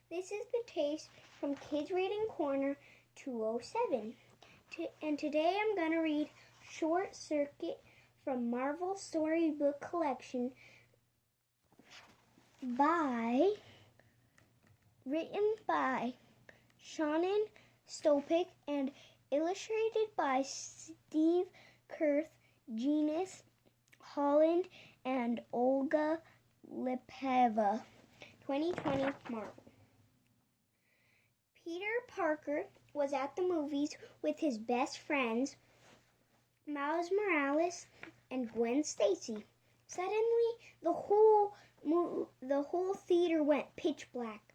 This is the taste from Kids Reading Corner 207. And today I'm going to read Short Circuit from Marvel Storybook Collection written by Shimano Stopek and illustrated by Steve Kurth, Geanes Holland, and Olga Lepaeva. 2020 Marvel. Peter Parker was at the movies with his best friends, Miles Morales and Gwen Stacy. Suddenly, the whole theater went pitch black.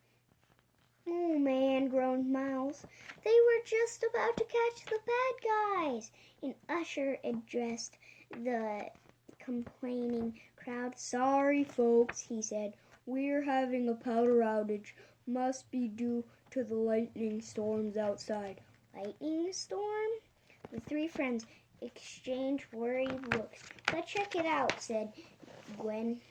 "Oh man," groaned Miles. "They were just about to catch the bad guys." An usher addressed the complaining crowd. "Sorry, folks," he said. "We're having a power outage. Must be due to the lightning storms outside." "Lightning storm?" The three friends exchanged worried looks. "Let's check it out," said Gwen.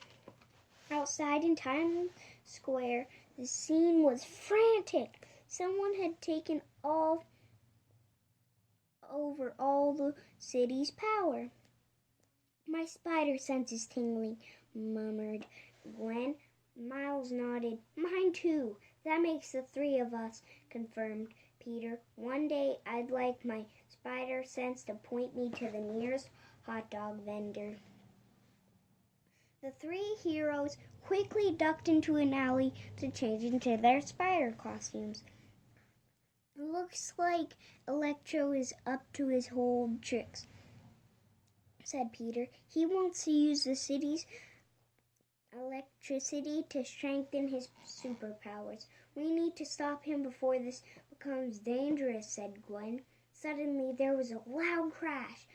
Outside in Times Square, the scene was frantic. Someone had taken over all the city's power. "My spider sense is tingling," murmured Gwen. Miles nodded. "Mine too." "That makes the three of us," confirmed Peter. "One day I'd like my spider sense to point me to the nearest hot dog vendor." The three heroes quickly ducked into an alley to change into their spider costumes. "Looks like Electro is up to his old tricks," said Peter. "He wants to use the city's electricity to strengthen his superpowers. We need to stop him before this becomes dangerous," said Gwen. Suddenly, there was a loud crash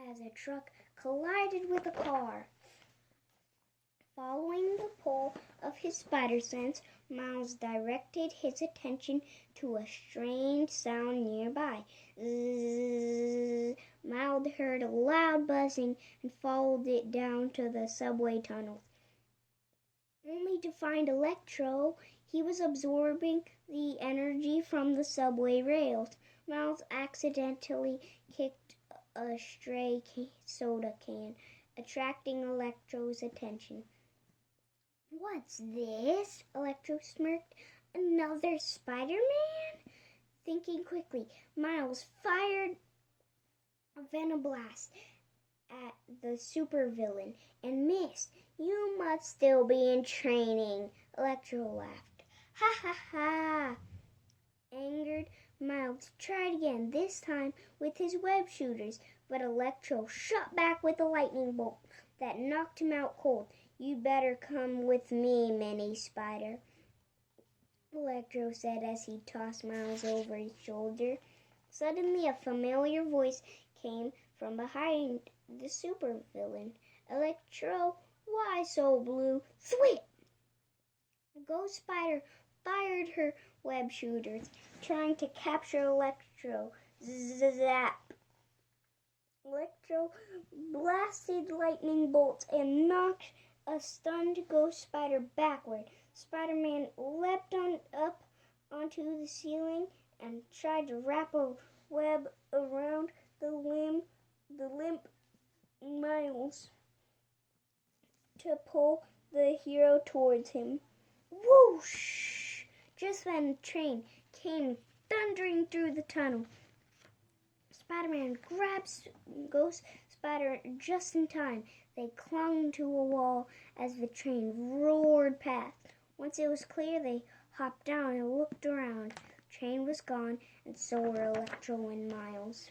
as a truck collided with a car. Following the pull of his spider sense, Miles directed his attention to a strange sound nearby. Zzz. Miles heard a loud buzzing and followed it down to the subway tunnels, only to find Electro. He was absorbing the energy from the subway rails. Miles accidentally kicked a stray soda can, attracting Electro's attention. "What's this?" Electro smirked. "Another Spider-Man?" Thinking quickly, Miles fired a venom blast at the supervillain and missed. "You must still be in training," Electro laughed. "Ha ha ha!" Angered, Miles tried again, this time with his web shooters, but Electro shot back with a lightning bolt that knocked him out cold. "You better come with me, Mini Spider," Electro said as he tossed Miles over his shoulder. Suddenly, a familiar voice came from behind the supervillain. "Electro, why so blue?" Thwip! Ghost Spider fired her web shooters, trying to capture Electro. Zap! Electro blasted lightning bolts and knocked a stunned Ghost Spider backward. Spider-Man leapt up onto the ceiling and tried to wrap a web around the limp Miles to pull the hero towards him. Whoosh! Just then a train came thundering through the tunnel. Spider-Man grabbed Ghost Spider just in time. They clung to a wall as the train roared past. Once it was clear, they hopped down and looked around. The train was gone, and so were Electro and Miles.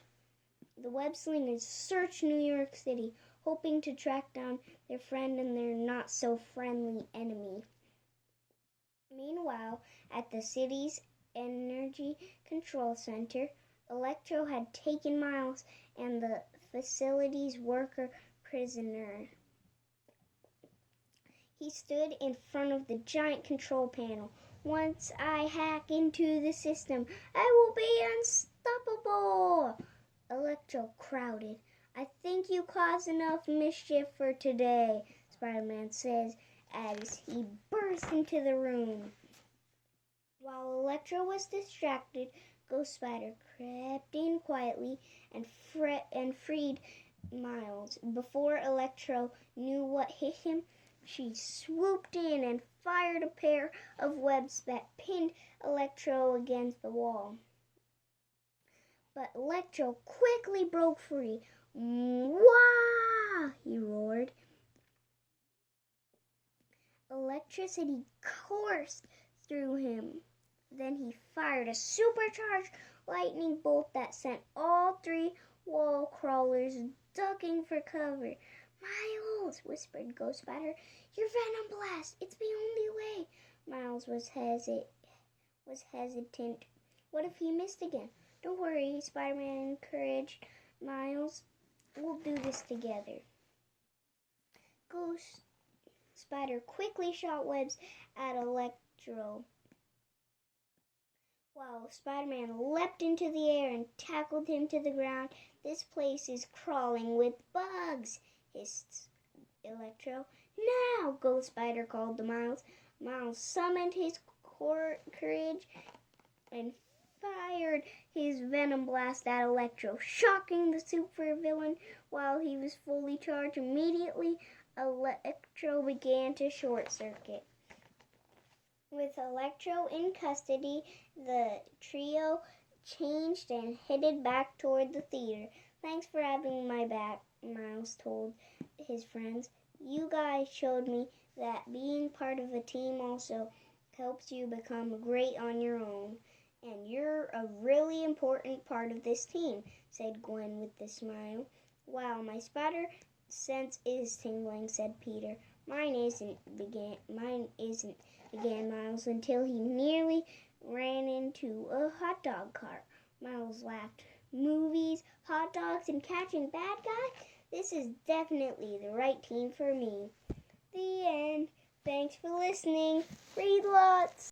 The web slingers searched New York City, hoping to track down their friend and their not-so-friendly enemy. Meanwhile, at the city's energy control center, Electro had taken Miles and the facility's worker prisoner. He stood in front of the giant control panel. "Once I hack into the system, I will be unstoppable," Electro crowded. "I think you caused enough mischief for today," Spider-Man says as he burst into the room. While Electro was distracted, Ghost Spider crept in quietly and freed Miles. Before Electro knew what hit him, she swooped in and fired a pair of webs that pinned Electro against the wall. But Electro quickly broke free. Wah! He roared. Electricity coursed through him. Then he fired a supercharged lightning bolt that sent all three wall crawlers ducking for cover. Miles, whispered Ghost Spider, your venom blast, it's the only way. Miles was hesitant. What if he missed again? Don't worry, Spider-Man encouraged Miles. We'll do this together. Ghost Spider quickly shot webs at Electro, while Spider-Man leapt into the air and tackled him to the ground. This place is crawling with bugs, hissed Electro. Now, Ghost Spider called to Miles. Miles summoned his courage and fired his venom blast at Electro, shocking the supervillain while he was fully charged. Immediately, Electro began to short circuit. With Electro in custody, the trio changed and headed back toward the theater. Thanks for having my back, Miles told his friends. You guys showed me that being part of a team also helps you become great on your own. And you're a really important part of this team, said Gwen with a smile. Wow, my spider sense is tingling, said Peter. Mine isn't, began Miles, until he nearly ran into a hot dog cart. Miles laughed. Movies, hot dogs, and catching bad guys? This is definitely the right team for me. The end. Thanks for listening. Read lots.